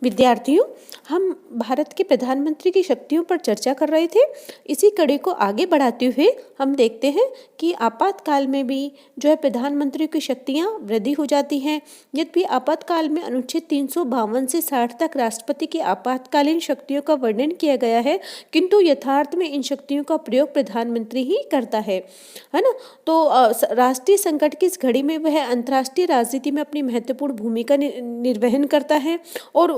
विद्यार्थियों, हम भारत के प्रधानमंत्री की शक्तियों पर चर्चा कर रहे थे। इसी कड़ी को आगे बढ़ाते हुए हम देखते हैं कि आपातकाल में भी जो है प्रधानमंत्री की शक्तियां वृद्धि हो जाती हैं। यद्यपि आपातकाल में अनुच्छेद 352 से 60 तक राष्ट्रपति की आपातकालीन शक्तियों का वर्णन किया गया है, किंतु यथार्थ में इन शक्तियों का प्रयोग प्रधानमंत्री ही करता है ना। तो राष्ट्रीय संकट की इस घड़ी में वह अंतर्राष्ट्रीय राजनीति में अपनी महत्वपूर्ण भूमिका निर्वहन करता है और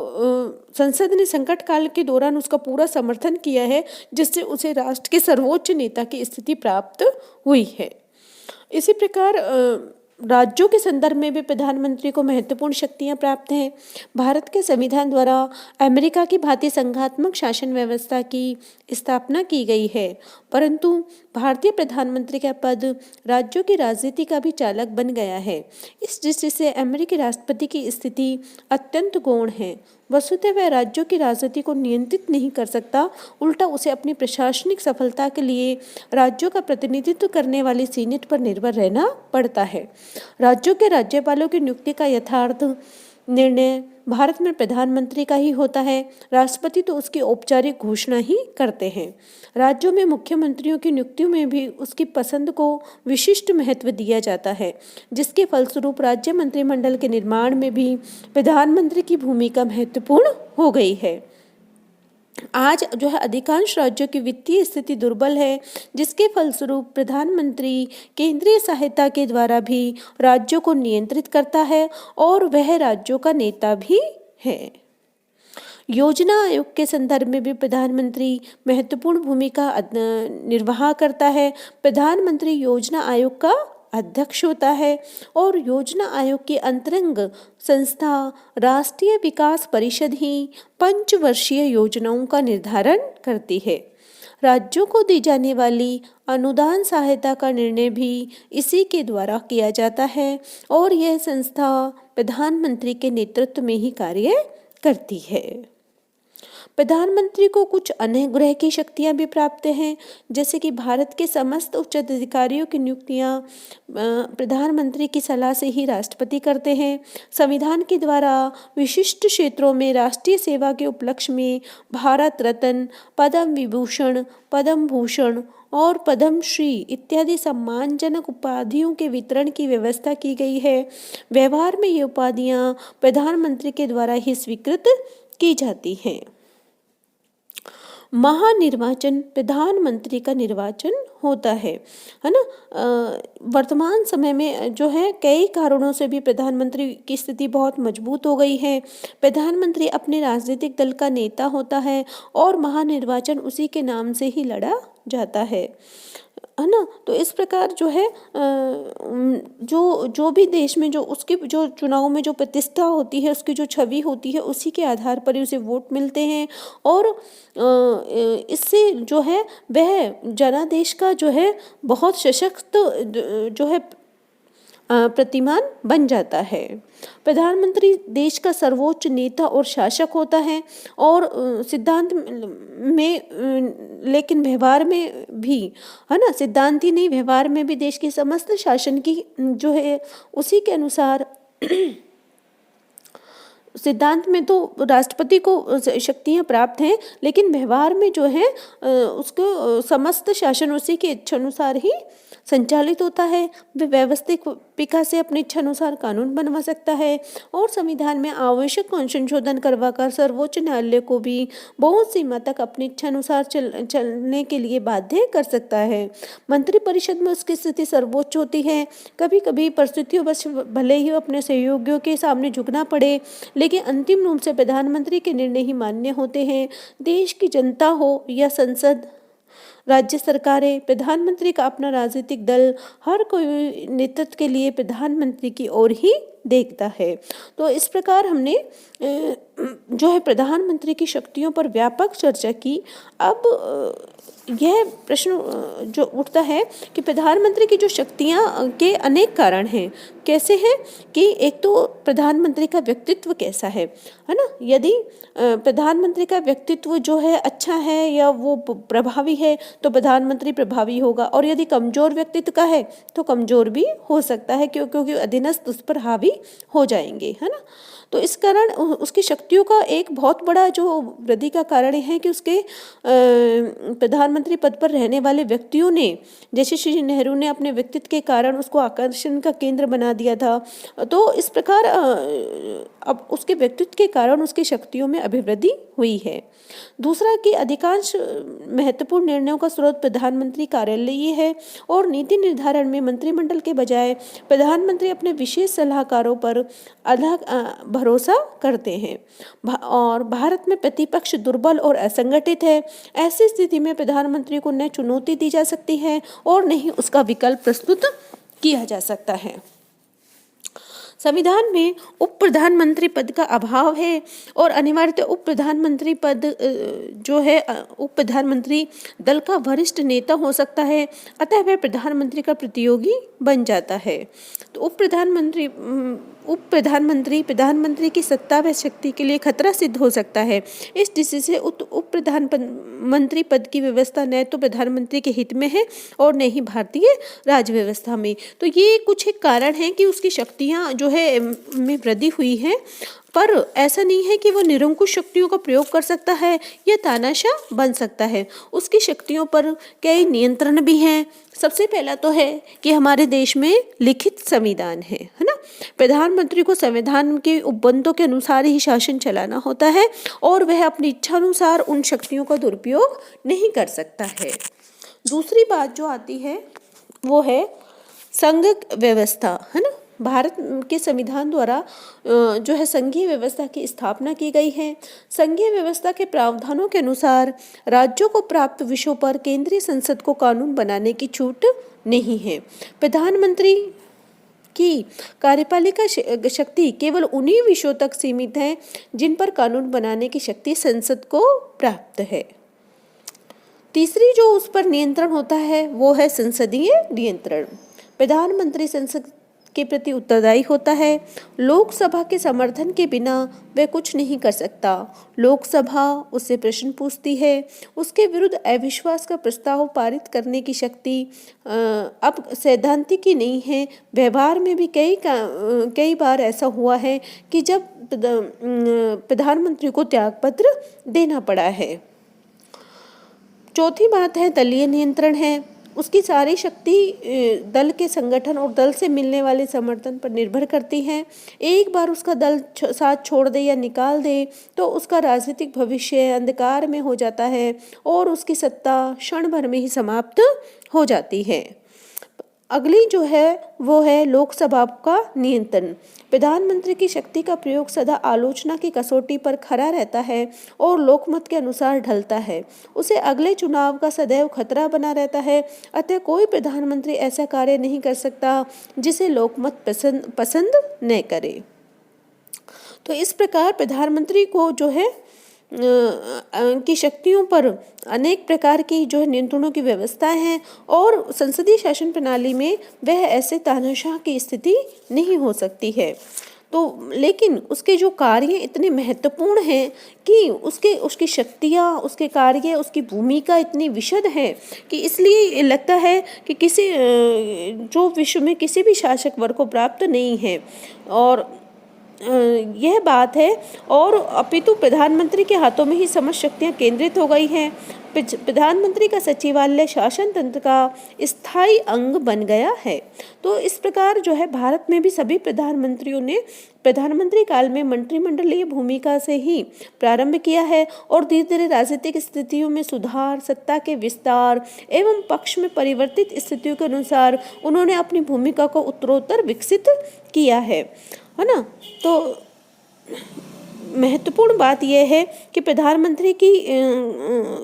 संसद ने संकट काल के दौरान उसका पूरा समर्थन किया है, जिससे उसे राष्ट्र के सर्वोच्च नेता की स्थिति प्राप्त हुई है। इसी प्रकार राज्यों के संदर्भ में भी प्रधानमंत्री को महत्वपूर्ण शक्तियां प्राप्त हैं। भारत के संविधान द्वारा अमेरिका की भांति संघात्मक शासन व्यवस्था की स्थापना की गई है, परंतु भारतीय प्रधानमंत्री का पद राज्यों की राजनीति का भी चालक बन गया है। इस दृष्टि से अमेरिकी राष्ट्रपति की स्थिति अत्यंत गौण है। वस्तुतः वह राज्यों की राजनीति को नियंत्रित नहीं कर सकता, उल्टा उसे अपनी प्रशासनिक सफलता के लिए राज्यों का प्रतिनिधित्व करने वाली सीनेट पर निर्भर रहना पड़ता है। राज्यों के राज्यपालों की नियुक्ति का यथार्थ निर्णय भारत में प्रधानमंत्री का ही होता है। राष्ट्रपति तो उसकी औपचारिक घोषणा ही करते हैं। राज्यों में मुख्यमंत्रियों की नियुक्तियों में भी उसकी पसंद को विशिष्ट महत्व दिया जाता है, जिसके फलस्वरूप राज्य मंत्रिमंडल के निर्माण में भी प्रधानमंत्री की भूमिका महत्वपूर्ण हो गई है। आज जो है अधिकांश राज्यों की वित्तीय स्थिति दुर्बल है, जिसके फलस्वरूप प्रधानमंत्री केंद्रीय सहायता के द्वारा भी राज्यों को नियंत्रित करता है और वह राज्यों का नेता भी है। योजना आयोग के संदर्भ में भी प्रधानमंत्री महत्वपूर्ण भूमिका निर्वाह करता है। प्रधानमंत्री योजना आयोग का अध्यक्ष होता है और योजना आयोग की अंतरंग संस्था राष्ट्रीय विकास परिषद ही पंचवर्षीय योजनाओं का निर्धारण करती है। राज्यों को दी जाने वाली अनुदान सहायता का निर्णय भी इसी के द्वारा किया जाता है और यह संस्था प्रधानमंत्री के नेतृत्व में ही कार्य करती है। प्रधानमंत्री को कुछ अनुग्रह की शक्तियां भी प्राप्त हैं, जैसे कि भारत के समस्त उच्च अधिकारियों की नियुक्तियां प्रधानमंत्री की सलाह से ही राष्ट्रपति करते हैं। संविधान के द्वारा विशिष्ट क्षेत्रों में राष्ट्रीय सेवा के उपलक्ष्य में भारत रत्न, पद्म विभूषण, पद्म भूषण और पद्मश्री इत्यादि सम्मानजनक उपाधियों के वितरण की व्यवस्था की गई है। व्यवहार में ये उपाधियां प्रधानमंत्री के द्वारा ही स्वीकृत की जाती हैं। महानिर्वाचन प्रधानमंत्री का निर्वाचन होता है ना। वर्तमान समय में जो है कई कारणों से भी प्रधानमंत्री की स्थिति बहुत मजबूत हो गई है। प्रधानमंत्री अपने राजनीतिक दल का नेता होता है और महानिर्वाचन उसी के नाम से ही लड़ा जाता है ना। तो इस प्रकार जो है जो भी देश में जो उसकी जो चुनाव में जो प्रतिष्ठा होती है, उसकी जो छवि होती है, उसी के आधार पर ही उसे वोट मिलते हैं और इससे जो है वह जनादेश का जो है बहुत सशक्त जो है प्रतिमान बन जाता है। प्रधानमंत्री देश का सर्वोच्च नेता और शासक होता है और सिद्धांत में लेकिन व्यवहार में भी है ना, सिद्धांत ही नहीं व्यवहार में भी देश के समस्त शासन की जो है उसी के अनुसार सिद्धांत में तो राष्ट्रपति को शक्तियां प्राप्त हैं, लेकिन व्यवहार में जो है उसको समस्त शासन उसी के इच्छानुसार ही संचालित होता है। वह व्यवस्थित विकास से अपनी इच्छानुसार कानून बनवा सकता है और संविधान में आवश्यक संशोधन करवाकर सर्वोच्च न्यायालय को भी बहुत सीमा तक अपनी इच्छानुसार चलने के लिए बाध्य कर सकता है। मंत्रिपरिषद में उसकी स्थिति सर्वोच्च होती है। कभी कभी परिस्थितियों बस भले ही अपने सहयोगियों के सामने झुकना पड़े, लेकिन अंतिम रूप से प्रधानमंत्री के निर्णय ही मान्य होते हैं। देश की जनता हो या संसद, राज्य सरकारें, प्रधानमंत्री का अपना राजनीतिक दल, हर कोई नेतृत्व के लिए प्रधानमंत्री की ओर ही देखता है। तो इस प्रकार हमने जो है प्रधानमंत्री की शक्तियों पर व्यापक चर्चा की। अब यह प्रश्न जो उठता है कि प्रधानमंत्री की जो शक्तियां के अनेक कारण हैं। कैसे हैं कि एक तो प्रधानमंत्री का व्यक्तित्व कैसा है ना। यदि प्रधानमंत्री का व्यक्तित्व जो है अच्छा है या वो प्रभावी है, तो प्रधानमंत्री प्रभावी होगा, और यदि कमजोर व्यक्तित्व का है तो कमजोर भी हो सकता है, क्योंकि अधीनस्थ उस पर हावी हो जाएंगे, है ना। तो इस कारण उसकी शक्तियों का एक बहुत बड़ा जो वृद्धि का कारण है कि उसके प्रधानमंत्री पद पर रहने वाले व्यक्तियों ने, जैसे श्री नेहरू ने अपने व्यक्तित्व के कारण उसको आकर्षण का केंद्र बना दिया था, तो इस प्रकार अब उसके व्यक्तित्व के कारण उसकी शक्तियों में अभिवृद्धि हुई है। दूसरा कि अधिकांश महत्वपूर्ण निर्णयों का स्रोत प्रधानमंत्री कार्यालय ही है, और नीति निर्धारण में मंत्रिमंडल के बजाय प्रधानमंत्री अपने विशेष सलाहकारों पर अलग भरोसा करते हैं। और भारत में प्रतिपक्ष दुर्बल और असंगठित है। ऐसी स्थिति में प्रधानमंत्री को न चुनौती दी जा सकती है और न ही उसका विकल्प प्रस्तुत किया जा सकता है। संविधान में उप प्रधानमंत्री पद का अभाव है, और अनिवार्यतः उप प्रधानमंत्री पद जो है उप प्रधानमंत्री दल का वरिष्ठ नेता हो सकता है, अतः वह प्रधानमंत्री का प्रतियोगी बन जाता है। तो उप प्रधानमंत्री प्रधानमंत्री की सत्ता व शक्ति के लिए खतरा सिद्ध हो सकता है। इस दृष्टि से उप प्रधानमंत्री पद की व्यवस्था न तो प्रधानमंत्री के हित में है और न ही भारतीय राज्य व्यवस्था में। तो ये कुछ एक कारण है कि उसकी शक्तियाँ जो है में वृद्धि हुई है, पर ऐसा नहीं है कि वो निरंकुश शक्तियों का प्रयोग कर सकता है या तानाशाह बन सकता है। उसकी शक्तियों पर कई नियंत्रण भी हैं। सबसे पहला तो है कि हमारे देश में लिखित संविधान है ना। प्रधानमंत्री को संविधान के उपबंधों के अनुसार ही शासन चलाना होता है, और वह अपनी इच्छा अनुसार उन शक्तियों का दुरुपयोग नहीं कर सकता है। दूसरी बात जो आती है वो है संघ व्यवस्था, है ना। भारत के संविधान द्वारा जो है संघीय व्यवस्था की स्थापना की गई है। संघीय व्यवस्था के प्रावधानों के अनुसार राज्यों को प्राप्त विषयों पर केंद्रीय संसद को कानून बनाने की छूट नहीं है। प्रधानमंत्री की कार्यपालिका शक्ति केवल उन्हीं विषयों तक सीमित है जिन पर कानून बनाने की शक्ति संसद को प्राप्त है। तीसरी जो उस पर नियंत्रण होता है वो है संसदीय नियंत्रण। प्रधानमंत्री संसद के प्रति उत्तरदायी होता है। लोकसभा के समर्थन के बिना वह कुछ नहीं कर सकता। लोकसभा उससे प्रश्न पूछती है। उसके विरुद्ध अविश्वास का प्रस्ताव पारित करने की शक्ति अब सैद्धांतिक ही नहीं है, व्यवहार में भी कई बार ऐसा हुआ है कि जब प्रधानमंत्री को त्यागपत्र देना पड़ा है। चौथी बात है दलीय नियंत्रण है। उसकी सारी शक्ति दल के संगठन और दल से मिलने वाले समर्थन पर निर्भर करती है। एक बार उसका दल साथ छोड़ दे या निकाल दे तो उसका राजनीतिक भविष्य अंधकार में हो जाता है और उसकी सत्ता क्षण भर में ही समाप्त हो जाती है। अगली जो है वो है लोकसभा का नियंत्रण। प्रधानमंत्री की शक्ति का प्रयोग सदा आलोचना की कसौटी पर खरा रहता है और लोकमत के अनुसार ढलता है। उसे अगले चुनाव का सदैव खतरा बना रहता है। अतः कोई प्रधानमंत्री ऐसा कार्य नहीं कर सकता जिसे लोकमत पसंद न करे। तो इस प्रकार प्रधानमंत्री को जो है की शक्तियों पर अनेक प्रकार की जो है नियंत्रणों की व्यवस्था है और संसदीय शासन प्रणाली में वह ऐसे तानाशाह की स्थिति नहीं हो सकती है। तो लेकिन उसके जो कार्य इतने महत्वपूर्ण हैं कि उसकी शक्तियाँ, उसके कार्य, उसकी भूमिका इतनी विशद है कि इसलिए लगता है कि किसी जो विश्व में किसी भी शासक वर्ग को प्राप्त नहीं है। और यह बात है और अपितु प्रधानमंत्री के हाथों में ही समस्त शक्तियाँ केंद्रित हो गई हैं। प्रधानमंत्री का सचिवालय शासन तंत्र का स्थायी अंग बन गया है। तो इस प्रकार जो है भारत में भी सभी प्रधानमंत्रियों ने प्रधानमंत्री काल में मंत्रिमंडलीय भूमिका से ही प्रारंभ किया है और धीरे धीरे राजनीतिक स्थितियों में सुधार, सत्ता के विस्तार एवं पक्ष में परिवर्तित स्थितियों के अनुसार उन्होंने अपनी भूमिका को उत्तरोत्तर विकसित किया है ना। तो महत्वपूर्ण बात यह है कि प्रधानमंत्री की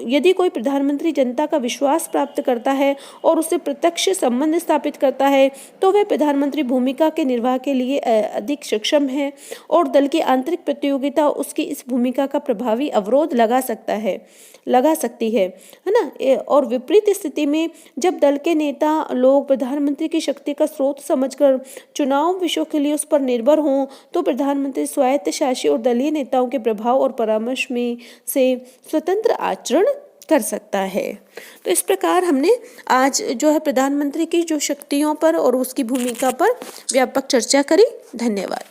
यदि कोई प्रधानमंत्री जनता का विश्वास प्राप्त करता है और उससे प्रत्यक्ष संबंध स्थापित करता है तो वह प्रधानमंत्री भूमिका के निर्वाह के लिए अधिक सक्षम है और दल की आंतरिक प्रतियोगिता उसकी इस भूमिका का प्रभावी अवरोध लगा सकती है ना। और विपरीत स्थिति में जब दल के नेता लोग प्रधानमंत्री की शक्ति का स्रोत समझकर चुनाव विषयों के लिए उस पर निर्भर हों तो प्रधानमंत्री स्वायत्त शासी और दलीय नेताओं के प्रभाव और परामर्श में से स्वतंत्र आचरण कर सकता है। तो इस प्रकार हमने आज जो है प्रधानमंत्री की जो शक्तियों पर और उसकी भूमिका पर व्यापक चर्चा करी। धन्यवाद।